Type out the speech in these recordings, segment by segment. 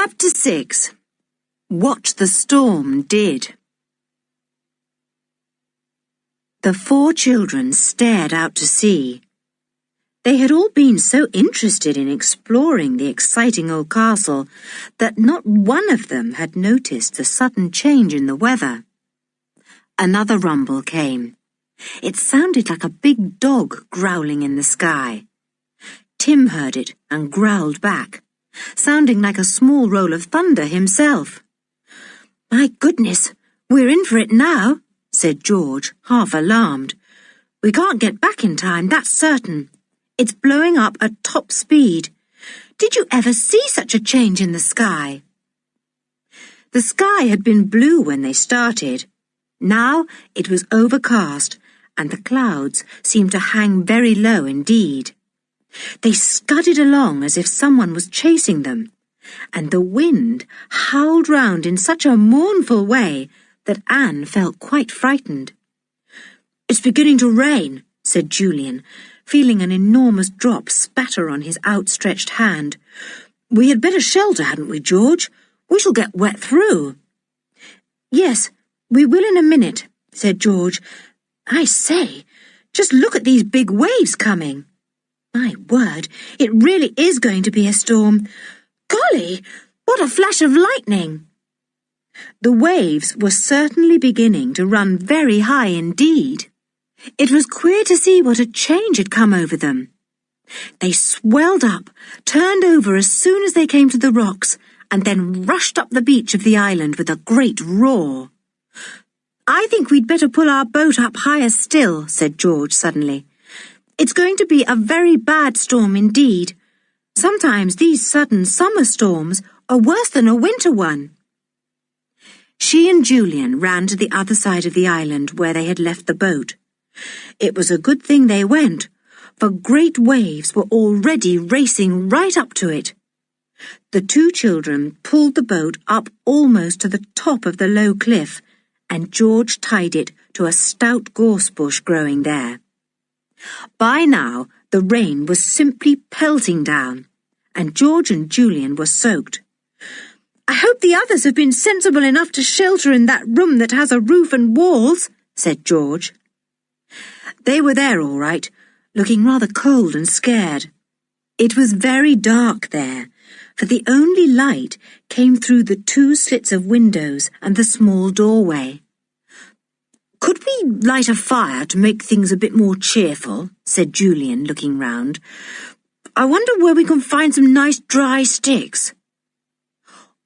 Chapter 6. What the Storm Did. The 4 children stared out to sea. They had all been so interested in exploring the exciting old castle that not one of them had noticed the sudden change in the weather. Another rumble came. It sounded like a big dog growling in the sky. Tim heard it and growled back, sounding like a small roll of thunder himself. "My goodness, we're in for it now," said George, half alarmed. "We can't get back in time, that's certain. It's blowing up at top speed. Did you ever see such a change in the sky?" The sky had been blue when they started. Now it was overcast, and the clouds seemed to hang very low indeed. They scudded along as if someone was chasing them, and the wind howled round in such a mournful way that Anne felt quite frightened. "It's beginning to rain," said Julian, feeling an enormous drop spatter on his outstretched hand. "We had better shelter, hadn't we, George? We shall get wet through." "Yes, we will in a minute," said George. "I say, just look at these big waves coming. My word, it really is going to be a storm. Golly, what a flash of lightning!" The waves were certainly beginning to run very high indeed. It was queer to see what a change had come over them. They swelled up, turned over as soon as they came to the rocks, and then rushed up the beach of the island with a great roar. "I think we'd better pull our boat up higher still," said George suddenly. "It's going to be a very bad storm indeed. Sometimes these sudden summer storms are worse than a winter one." She and Julian ran to the other side of the island where they had left the boat. It was a good thing they went, for great waves were already racing right up to it. The 2 children pulled the boat up almost to the top of the low cliff, and George tied it to a stout gorse bush growing there. By now, the rain was simply pelting down, and George and Julian were soaked. "I hope the others have been sensible enough to shelter in that room that has a roof and walls," said George. They were there all right, looking rather cold and scared. It was very dark there, for the only light came through the 2 slits of windows and the small doorway. "Could we light a fire to make things a bit more cheerful?" said Julian, looking round. "I wonder where we can find some nice dry sticks."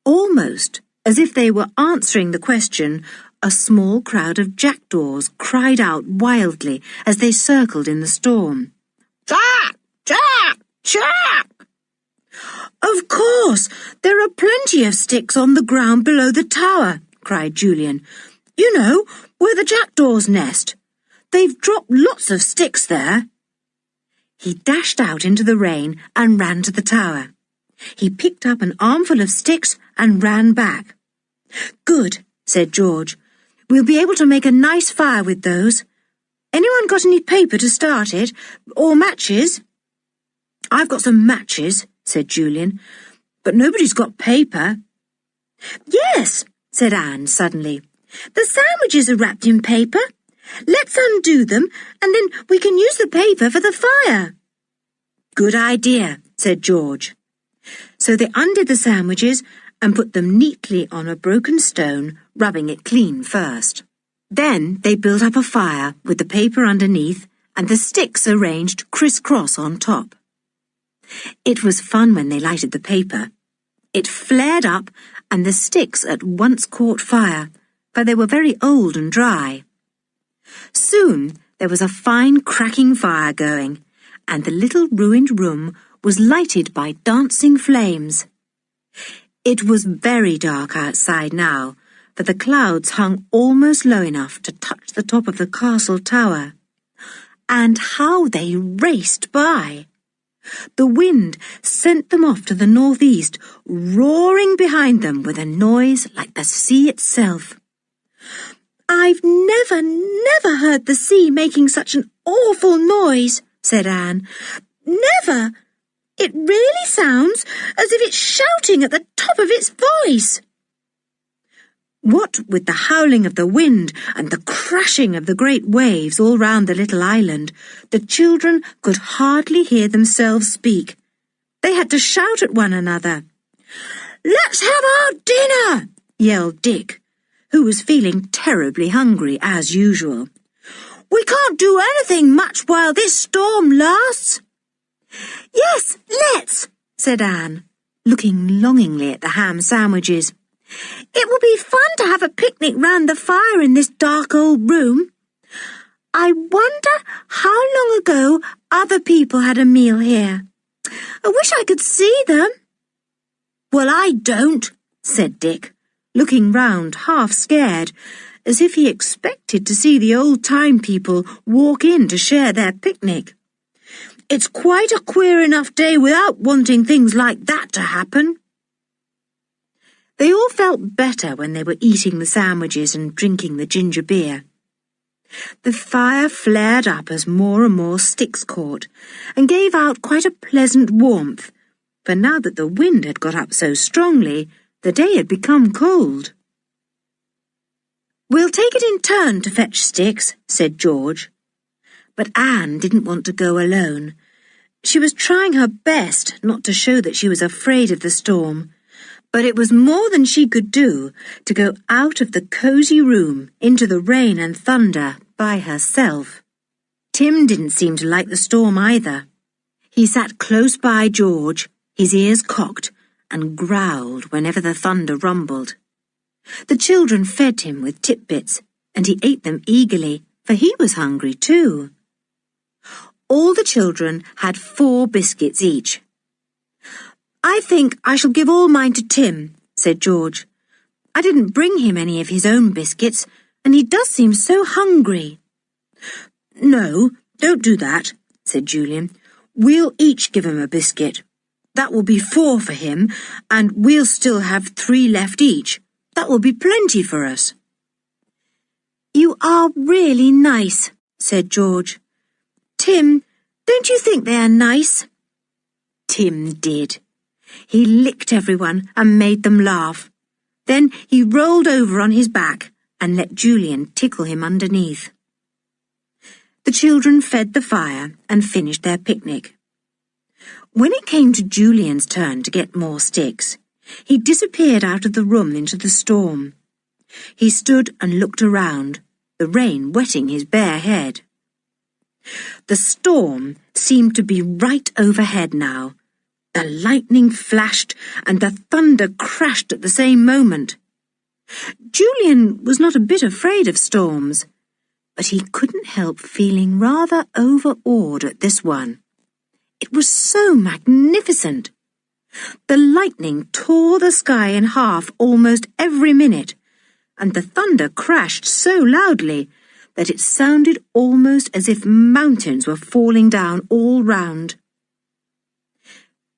Almost as if they were answering the question, a small crowd of jackdaws cried out wildly as they circled in the storm. "Jack! Jack! Jack!" "Of course, there are plenty of sticks on the ground below the tower," cried Julian. "You know, where the jackdaws nest. They've dropped lots of sticks there." He dashed out into the rain and ran to the tower. He picked up an armful of sticks and ran back. "Good," said George. "We'll be able to make a nice fire with those. Anyone got any paper to start it, or matches?" "I've got some matches," said Julian, "but nobody's got paper." "Yes," said Anne suddenly. "The sandwiches are wrapped in paper. Let's undo them, and then we can use the paper for the fire." "Good idea," said George. So they undid the sandwiches and put them neatly on a broken stone, rubbing it clean first. Then they built up a fire with the paper underneath and the sticks arranged criss-cross on top. It was fun when they lighted the paper. It flared up, and the sticks at once caught fire, for they were very old and dry. Soon there was a fine cracking fire going, and the little ruined room was lighted by dancing flames. It was very dark outside now, for the clouds hung almost low enough to touch the top of the castle tower. And how they raced by! The wind sent them off to the northeast, roaring behind them with a noise like the sea itself. "I've never heard the sea making such an awful noise," said Anne. "Never! It really sounds as if it's shouting at the top of its voice. What with the howling of the wind and the crashing of the great waves all round the little island, the children could hardly hear themselves speak. They had to shout at one another. "Let's have our dinner!" yelled Dick, who was feeling terribly hungry as usual. "We can't do anything much while this storm lasts." "Yes, let's," said Anne, looking longingly at the ham sandwiches. "It will be fun to have a picnic round the fire in this dark old room. I wonder how long ago other people had a meal here. I wish I could see them." "Well, I don't," said Dick, looking round half scared, as if he expected to see the old-time people walk in to share their picnic. "It's quite a queer enough day without wanting things like that to happen." They all felt better when they were eating the sandwiches and drinking the ginger beer. The fire flared up as more and more sticks caught, and gave out quite a pleasant warmth, for now that the wind had got up so strongly, the day had become cold. "We'll take it in turn to fetch sticks," said George. But Anne didn't want to go alone. She was trying her best not to show that she was afraid of the storm, but it was more than she could do to go out of the cosy room into the rain and thunder by herself. Tim didn't seem to like the storm either. He sat close by George, his ears cocked, and growled whenever the thunder rumbled. The children fed him with titbits, and he ate them eagerly, for he was hungry too. All the children had 4 biscuits each. "I think I shall give all mine to Tim," said George. "I didn't bring him any of his own biscuits, and he does seem so hungry." "No, don't do that," said Julian. "We'll each give him a biscuit. That will be 4 for him, and we'll still have 3 left each. That will be plenty for us." "You are really nice," said George. "Tim, don't you think they are nice?" Tim did. He licked everyone and made them laugh. Then he rolled over on his back and let Julian tickle him underneath. The children fed the fire and finished their picnic. When it came to Julian's turn to get more sticks, he disappeared out of the room into the storm. He stood and looked around, the rain wetting his bare head. The storm seemed to be right overhead now. The lightning flashed and the thunder crashed at the same moment. Julian was not a bit afraid of storms, but he couldn't help feeling rather overawed at this one. It was so magnificent. The lightning tore the sky in half almost every minute, and the thunder crashed so loudly that it sounded almost as if mountains were falling down all round.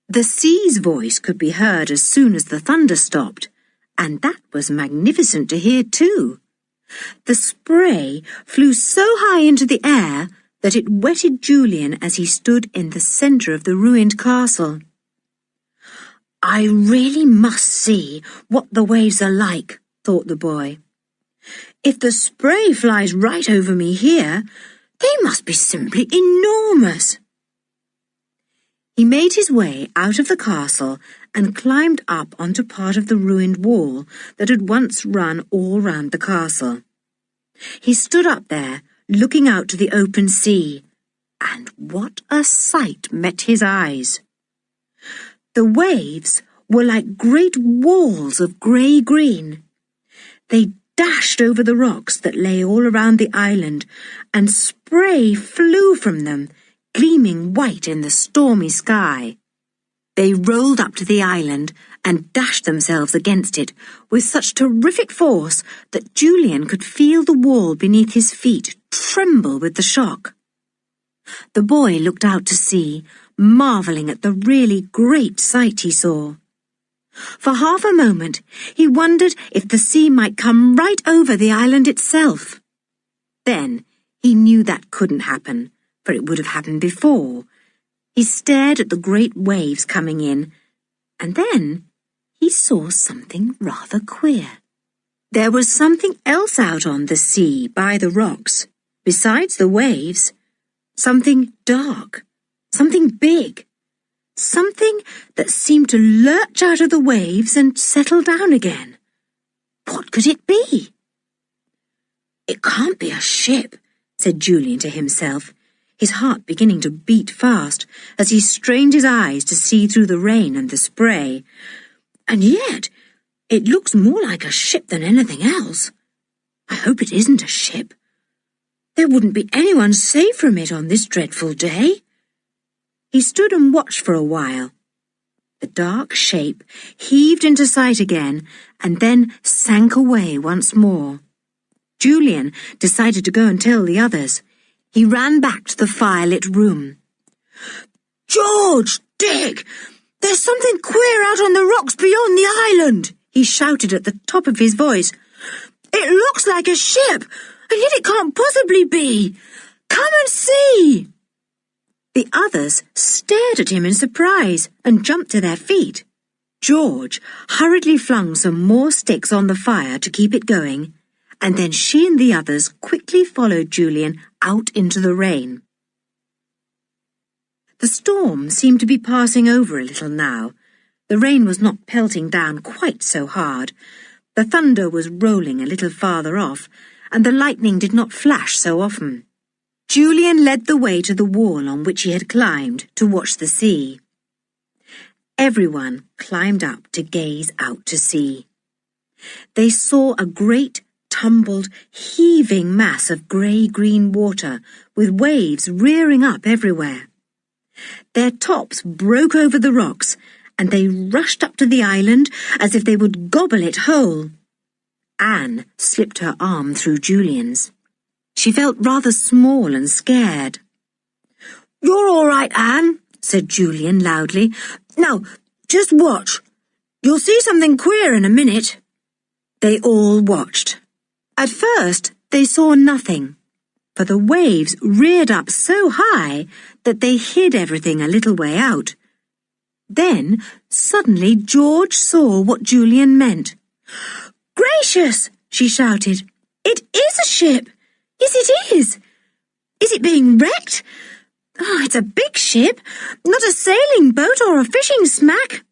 The sea's voice could be heard as soon as the thunder stopped, and that was magnificent to hear too. The spray flew so high into the air that it wetted Julian as he stood in the centre of the ruined castle. "I really must see what the waves are like," thought the boy. "If the spray flies right over me here, they must be simply enormous." He made his way out of the castle and climbed up onto part of the ruined wall that had once run all round the castle. He stood up there, looking out to the open sea, and what a sight met his eyes! The waves were like great walls of grey-green. They dashed over the rocks that lay all around the island, and spray flew from them, gleaming white in the stormy sky. They rolled up to the island and dashed themselves against it with such terrific force that Julian could feel the wall beneath his feet tremble with the shock. The boy looked out to sea, marvelling at the really great sight he saw. For half a moment he wondered if the sea might come right over the island itself. Then he knew that couldn't happen, for it would have happened before. He stared at the great waves coming in, and then he saw something rather queer. There was something else out on the sea by the rocks, besides the waves. Something dark, something big, something that seemed to lurch out of the waves and settle down again. What could it be? "It can't be a ship," said Julian to himself, his heart beginning to beat fast as he strained his eyes to see through the rain and the spray. "And yet, it looks more like a ship than anything else. I hope it isn't a ship. There wouldn't be anyone safe from it on this dreadful day." He stood and watched for a while. The dark shape heaved into sight again and then sank away once more. Julian decided to go and tell the others. He ran back to the firelit room. "George! Dick! There's something queer out on the rocks beyond the island!" he shouted at the top of his voice. "It looks like a ship, and yet it can't possibly be! Come and see!" The others stared at him in surprise and jumped to their feet. George hurriedly flung some more sticks on the fire to keep it going, and then she and the others quickly followed Julian out into the rain. The storm seemed to be passing over a little now. The rain was not pelting down quite so hard. The thunder was rolling a little farther off, and the lightning did not flash so often. Julian led the way to the wall on which he had climbed to watch the sea. Everyone climbed up to gaze out to sea. They saw a great, tumbled, heaving mass of grey-green water with waves rearing up everywhere. Their tops broke over the rocks, and they rushed up to the island as if they would gobble it whole. Anne slipped her arm through Julian's. She felt rather small and scared. "You're all right, Anne," said Julian loudly. "Now, just watch. You'll see something queer in a minute." They all watched. At first, they saw nothing, for the waves reared up so high that they hid everything a little way out. Then, suddenly, George saw what Julian meant. "Gracious!" she shouted. "It is a ship! Yes, it is! Is it being wrecked? Oh, it's a big ship, not a sailing boat or a fishing smack."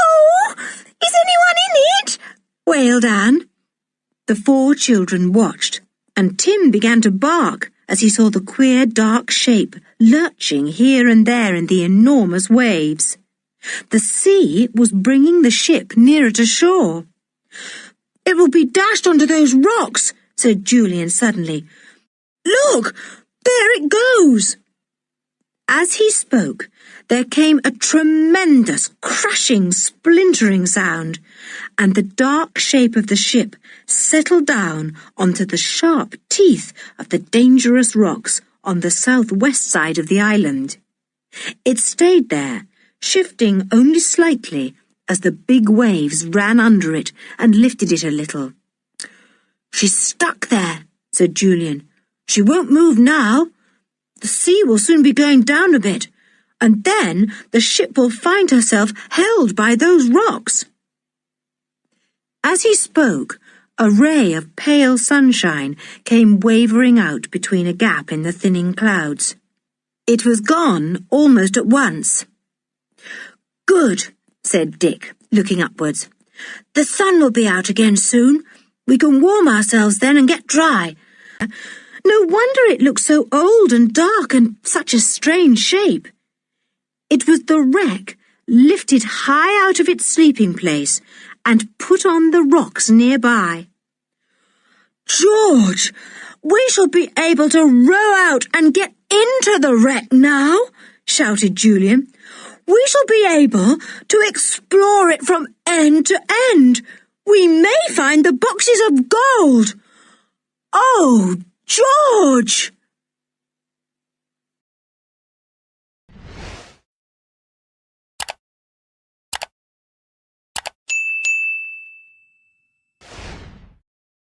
"Oh, is anyone in it?" wailed Anne. The 4 children watched, and Tim began to bark as he saw the queer dark shape lurching here and there in the enormous waves. The sea was bringing the ship nearer to shore. "It will be dashed onto those rocks," said Julian suddenly. "Look, there it goes!" As he spoke, there came a tremendous crashing, splintering sound, and the dark shape of the ship settled down onto the sharp teeth of the dangerous rocks on the southwest side of the island. It stayed there, shifting only slightly as the big waves ran under it and lifted it a little. "She's stuck there," said Julian. "She won't move now. The sea will soon be going down a bit, and then the ship will find herself held by those rocks." As he spoke, a ray of pale sunshine came wavering out between a gap in the thinning clouds. It was gone almost at once. "Good," said Dick, looking upwards. "The sun will be out again soon. We can warm ourselves then and get dry. No wonder it looks so old and dark and such a strange shape." It was the wreck lifted high out of its sleeping place and put on the rocks nearby. "George, we shall be able to row out and get into the wreck now," shouted Julian. "We shall be able to explore it from end to end. We may find the boxes of gold. Oh, George!"